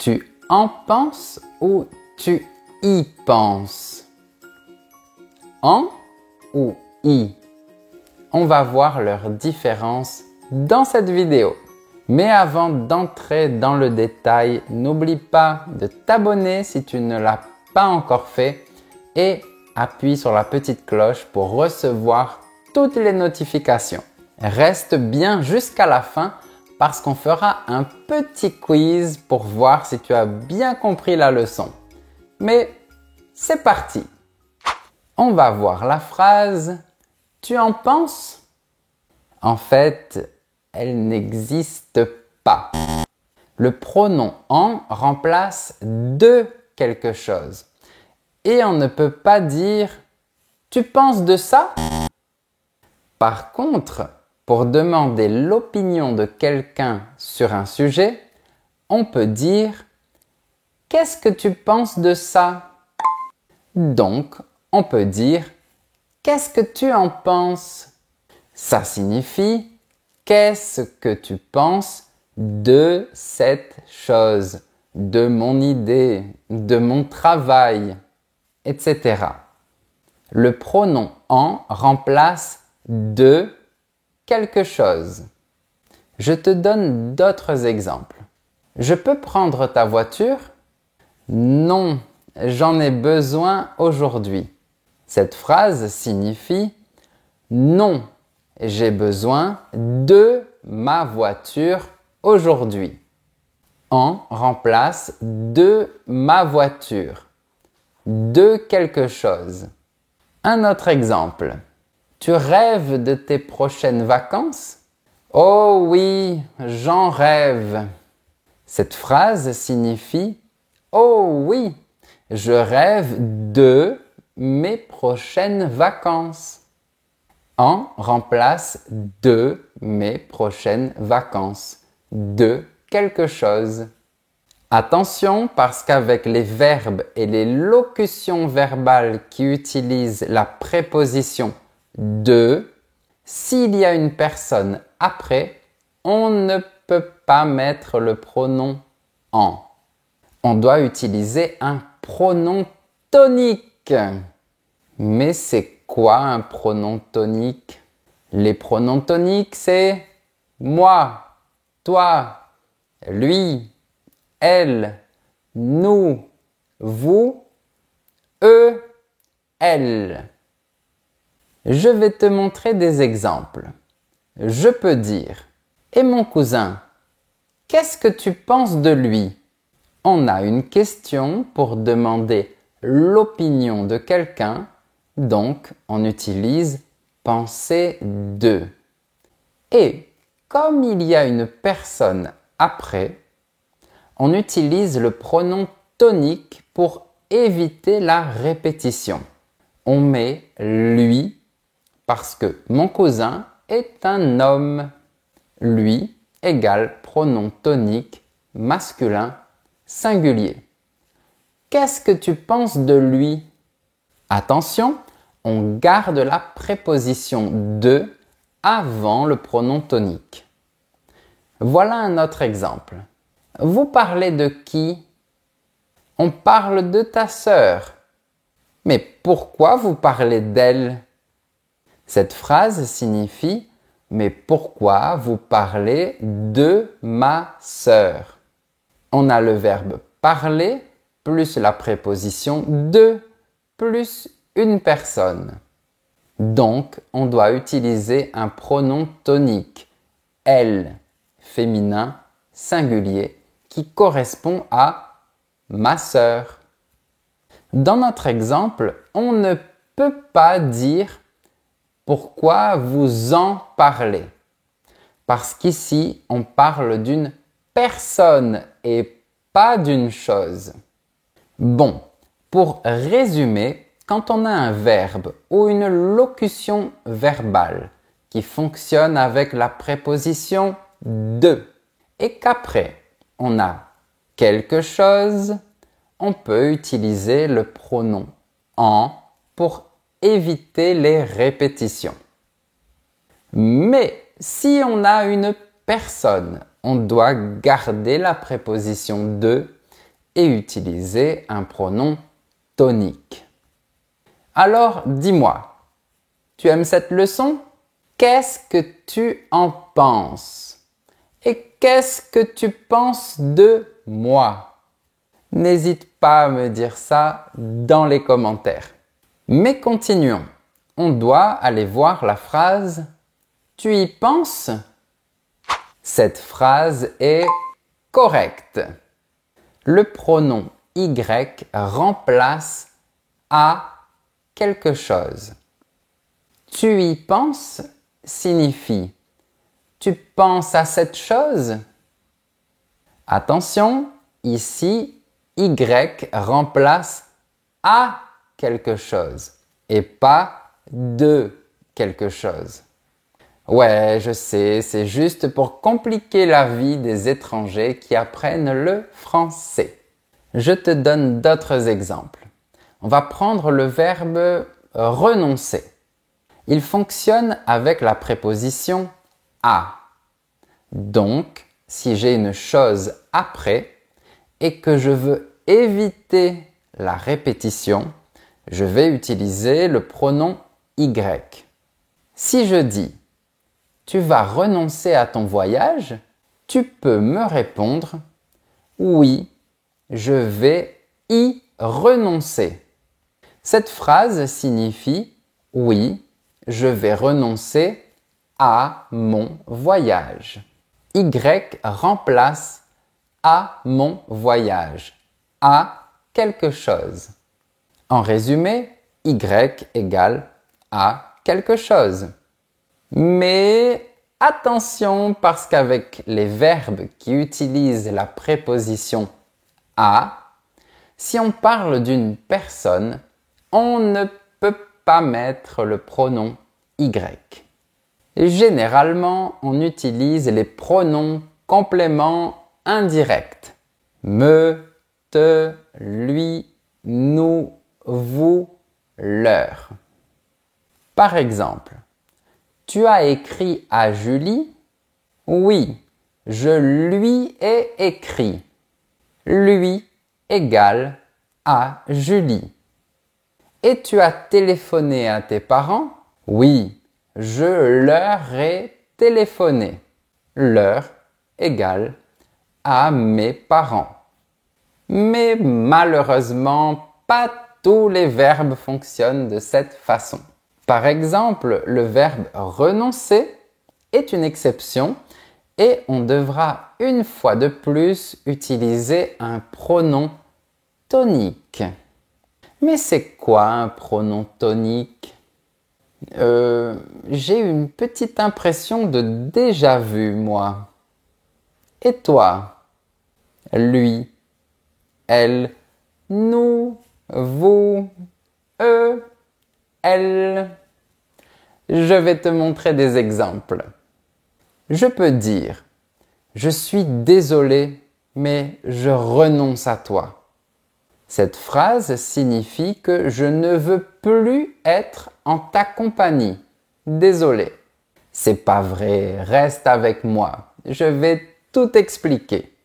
Tu en penses ou tu y penses? En ou y? On va voir leur différence dans cette vidéo. Mais avant d'entrer dans le détail, n'oublie pas de t'abonner si tu ne l'as pas encore fait et appuie sur la petite cloche pour recevoir toutes les notifications. Reste bien jusqu'à la fin parce qu'on fera un petit quiz pour voir si tu as bien compris la leçon. Mais c'est parti! On va voir la phrase « Tu en penses ?» En fait, elle n'existe pas. Le pronom « en » remplace « de » quelque chose. Et on ne peut pas dire « Tu penses de ça ?» Par contre, pour demander l'opinion de quelqu'un sur un sujet, on peut dire « Qu'est-ce que tu penses de ça ?» Donc, on peut dire « Qu'est-ce que tu en penses ?» Ça signifie « Qu'est-ce que tu penses de cette chose, de mon idée, de mon travail, etc. » Le pronom « en » remplace « de » quelque chose. Je te donne d'autres exemples. Je peux prendre ta voiture? Non, j'en ai besoin aujourd'hui. Cette phrase signifie non, j'ai besoin de ma voiture aujourd'hui. En remplace de ma voiture, de quelque chose. Un autre exemple. Tu rêves de tes prochaines vacances? Oh oui, j'en rêve. Cette phrase signifie oh oui, je rêve de mes prochaines vacances. En remplace de mes prochaines vacances, de quelque chose. Attention parce qu'avec les verbes et les locutions verbales qui utilisent la préposition de, s'il y a une personne après, on ne peut pas mettre le pronom en. On doit utiliser un pronom tonique. Mais c'est quoi un pronom tonique? Les pronoms toniques, c'est moi, toi, lui, elle, nous, vous, eux, elle. Je vais te montrer des exemples. Je peux dire « Et mon cousin, qu'est-ce que tu penses de lui ?» On a une question pour demander l'opinion de quelqu'un, donc on utilise « penser de ». Et comme il y a une personne après, on utilise le pronom tonique pour éviter la répétition. On met « lui » parce que mon cousin est un homme. Lui égale pronom tonique masculin singulier. Qu'est-ce que tu penses de lui? Attention, on garde la préposition de avant le pronom tonique. Voilà un autre exemple. Vous parlez de qui? On parle de ta sœur. Mais pourquoi vous parlez d'elle? Cette phrase signifie « Mais pourquoi vous parlez de ma sœur ?» On a le verbe « parler » plus la préposition « de » plus une personne. Donc, on doit utiliser un pronom tonique « elle » féminin singulier qui correspond à « ma sœur ». Dans notre exemple, on ne peut pas dire « Pourquoi vous en parlez ?» Parce qu'ici, on parle d'une personne et pas d'une chose. Bon, pour résumer, quand on a un verbe ou une locution verbale qui fonctionne avec la préposition « de » et qu'après, on a quelque chose, on peut utiliser le pronom « en » pour éviter les répétitions. Mais si on a une personne, on doit garder la préposition « de » et utiliser un pronom tonique. Alors, dis-moi, tu aimes cette leçon? Qu'est-ce que tu en penses? Et qu'est-ce que tu penses de moi? N'hésite pas à me dire ça dans les commentaires. Mais continuons. On doit aller voir la phrase « Tu y penses ?» Cette phrase est correcte. Le pronom y remplace à quelque chose. Tu y penses signifie tu penses à cette chose? Attention, ici, y remplace à quelque chose et pas de quelque chose. Ouais, je sais, c'est juste pour compliquer la vie des étrangers qui apprennent le français. Je te donne d'autres exemples. On va prendre le verbe renoncer. Il fonctionne avec la préposition à. Donc, si j'ai une chose après et que je veux éviter la répétition, je vais utiliser le pronom y. Si je dis « Tu vas renoncer à ton voyage », tu peux me répondre « Oui, je vais y renoncer ». Cette phrase signifie « Oui, je vais renoncer à mon voyage ». Y remplace à mon voyage, à quelque chose. En résumé, Y égale à quelque chose. Mais attention parce qu'avec les verbes qui utilisent la préposition à, si on parle d'une personne, on ne peut pas mettre le pronom Y. Généralement, on utilise les pronoms compléments indirects. Me, te, lui, nous, vous, leur. Par exemple, tu as écrit à Julie? Oui, je lui ai écrit. Lui égale à Julie. Et tu as téléphoné à tes parents? Oui, je leur ai téléphoné. Leur égale à mes parents. Mais malheureusement, pas tous les verbes fonctionnent de cette façon. Par exemple, le verbe renoncer est une exception et on devra une fois de plus utiliser un pronom tonique. Mais c'est quoi un pronom tonique? J'ai une petite impression de déjà vu, moi. Et toi? Lui, elle, nous, vous, eux, elle. Je vais te montrer des exemples. Je peux dire « Je suis désolé, mais je renonce à toi ». Cette phrase signifie que je ne veux plus être en ta compagnie. Désolé. C'est pas vrai, reste avec moi. Je vais tout expliquer.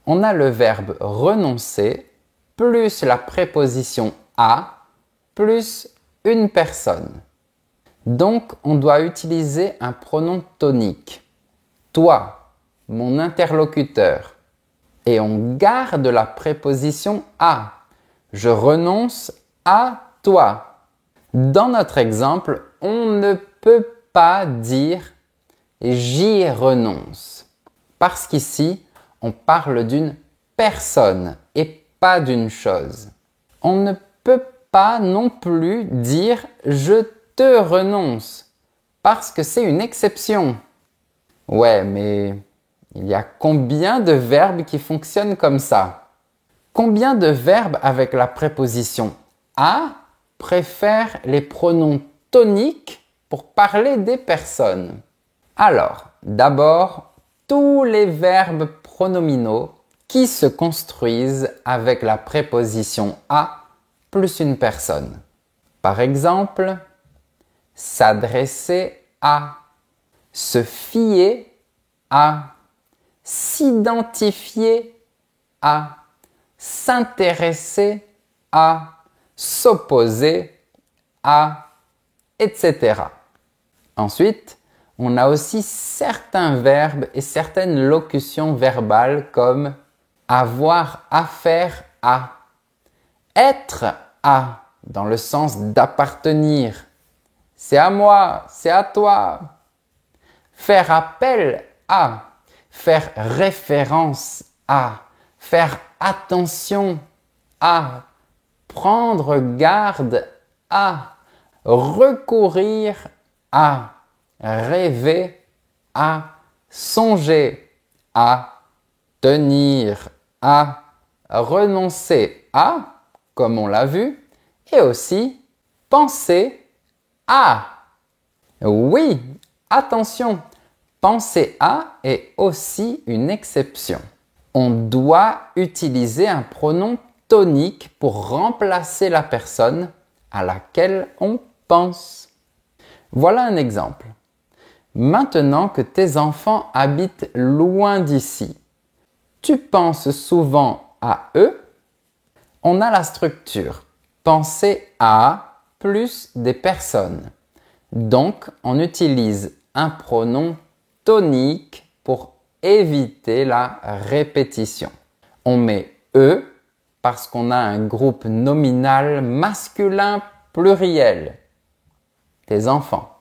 On a le verbe renoncer plus la préposition à plus une personne. Donc, on doit utiliser un pronom tonique. Toi, mon interlocuteur. Et on garde la préposition à. Je renonce à toi. Dans notre exemple, on ne peut pas dire j'y renonce. Parce qu'ici, on parle d'une personne et pas d'une chose. On ne peut pas non plus dire je te renonce parce que c'est une exception. Ouais, mais il y a combien de verbes qui fonctionnent comme ça? Combien de verbes avec la préposition à préfèrent les pronoms toniques pour parler des personnes? Alors, d'abord, tous les verbes pronominaux qui se construisent avec la préposition à plus une personne. Par exemple, s'adresser à, se fier à, s'identifier à, s'intéresser à, s'opposer à, etc. Ensuite, on a aussi certains verbes et certaines locutions verbales comme avoir affaire à, être à, dans le sens d'appartenir. C'est à moi, c'est à toi. Faire appel à, faire référence à, faire attention à, prendre garde à, recourir à, rêver à, songer à, tenir à, renoncer à, comme on l'a vu, et aussi penser à. Oui, attention, penser à est aussi une exception. On doit utiliser un pronom tonique pour remplacer la personne à laquelle on pense. Voilà un exemple. Maintenant que tes enfants habitent loin d'ici, tu penses souvent à eux? On a la structure penser à plus des personnes. Donc, on utilise un pronom tonique pour éviter la répétition. On met eux parce qu'on a un groupe nominal masculin pluriel. Tes enfants.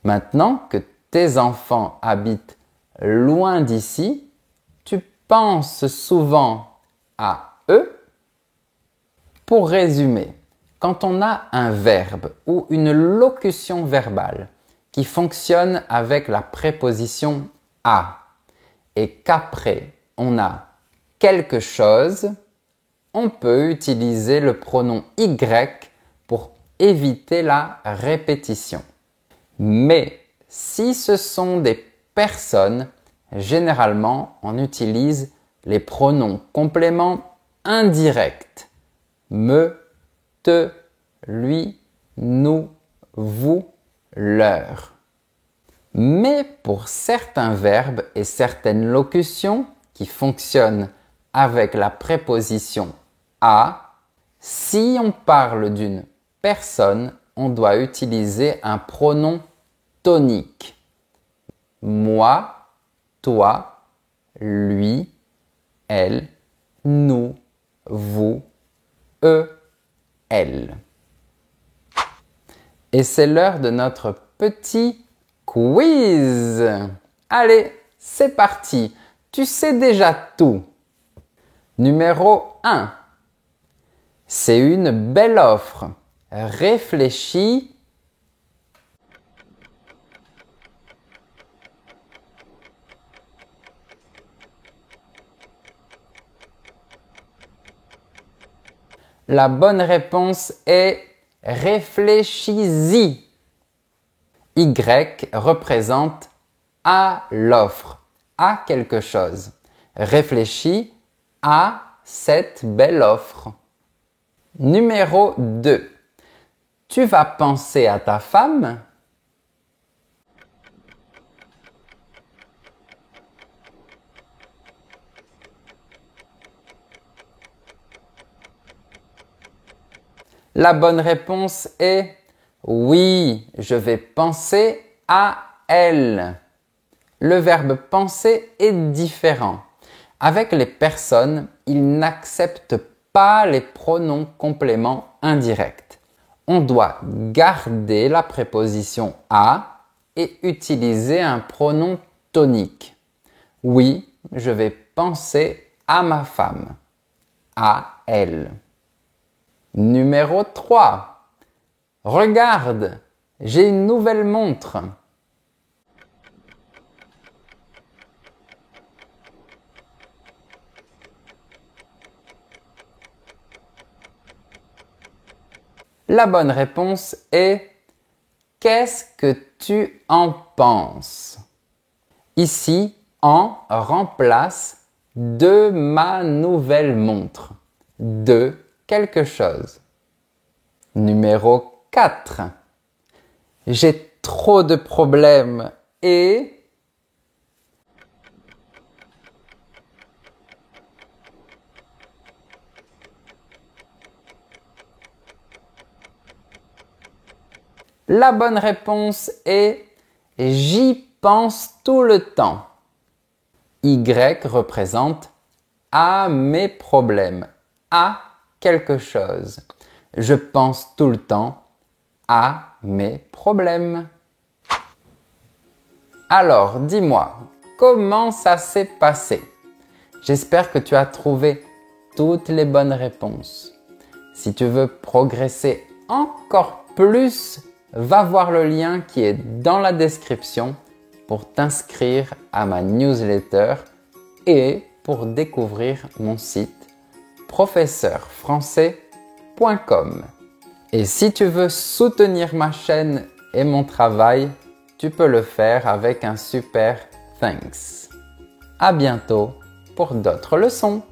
Maintenant que tes enfants habitent loin d'ici, tu penses souvent à eux. Pour résumer, quand on a un verbe ou une locution verbale qui fonctionne avec la préposition à et qu'après on a quelque chose, on peut utiliser le pronom y pour éviter la répétition. Mais si ce sont des personnes, généralement on utilise les pronoms compléments indirects. Me, te, lui, nous, vous, leur. Mais pour certains verbes et certaines locutions qui fonctionnent avec la préposition à, si on parle d'une personne, on doit utiliser un pronom tonique. Moi, toi, lui, elle, nous, vous, eux, elle. Et c'est l'heure de notre petit quiz. Allez, c'est parti. Tu sais déjà tout. Numéro 1. C'est une belle offre. Réfléchis. La bonne réponse est réfléchis-y. Y représente à l'offre, à quelque chose. Réfléchis à cette belle offre. Numéro 2. Tu vas penser à ta femme? La bonne réponse est oui, je vais penser à elle. Le verbe penser est différent. Avec les personnes, il n'accepte pas les pronoms compléments indirects. On doit garder la préposition à et utiliser un pronom tonique. Oui, je vais penser à ma femme, à elle. Numéro 3. Regarde, j'ai une nouvelle montre. La bonne réponse est qu'est-ce que tu en penses? Ici, en remplace de ma nouvelle montre. De quelque chose. Numéro 4. J'ai trop de problèmes et... La bonne réponse est j'y pense tout le temps. Y représente à mes problèmes, à quelque chose. Je pense tout le temps à mes problèmes. Alors, dis-moi, comment ça s'est passé? J'espère que tu as trouvé toutes les bonnes réponses. Si tu veux progresser encore plus, va voir le lien qui est dans la description pour t'inscrire à ma newsletter et pour découvrir mon site professeurfrançais.com. Et si tu veux soutenir ma chaîne et mon travail, tu peux le faire avec un super thanks. À bientôt pour d'autres leçons.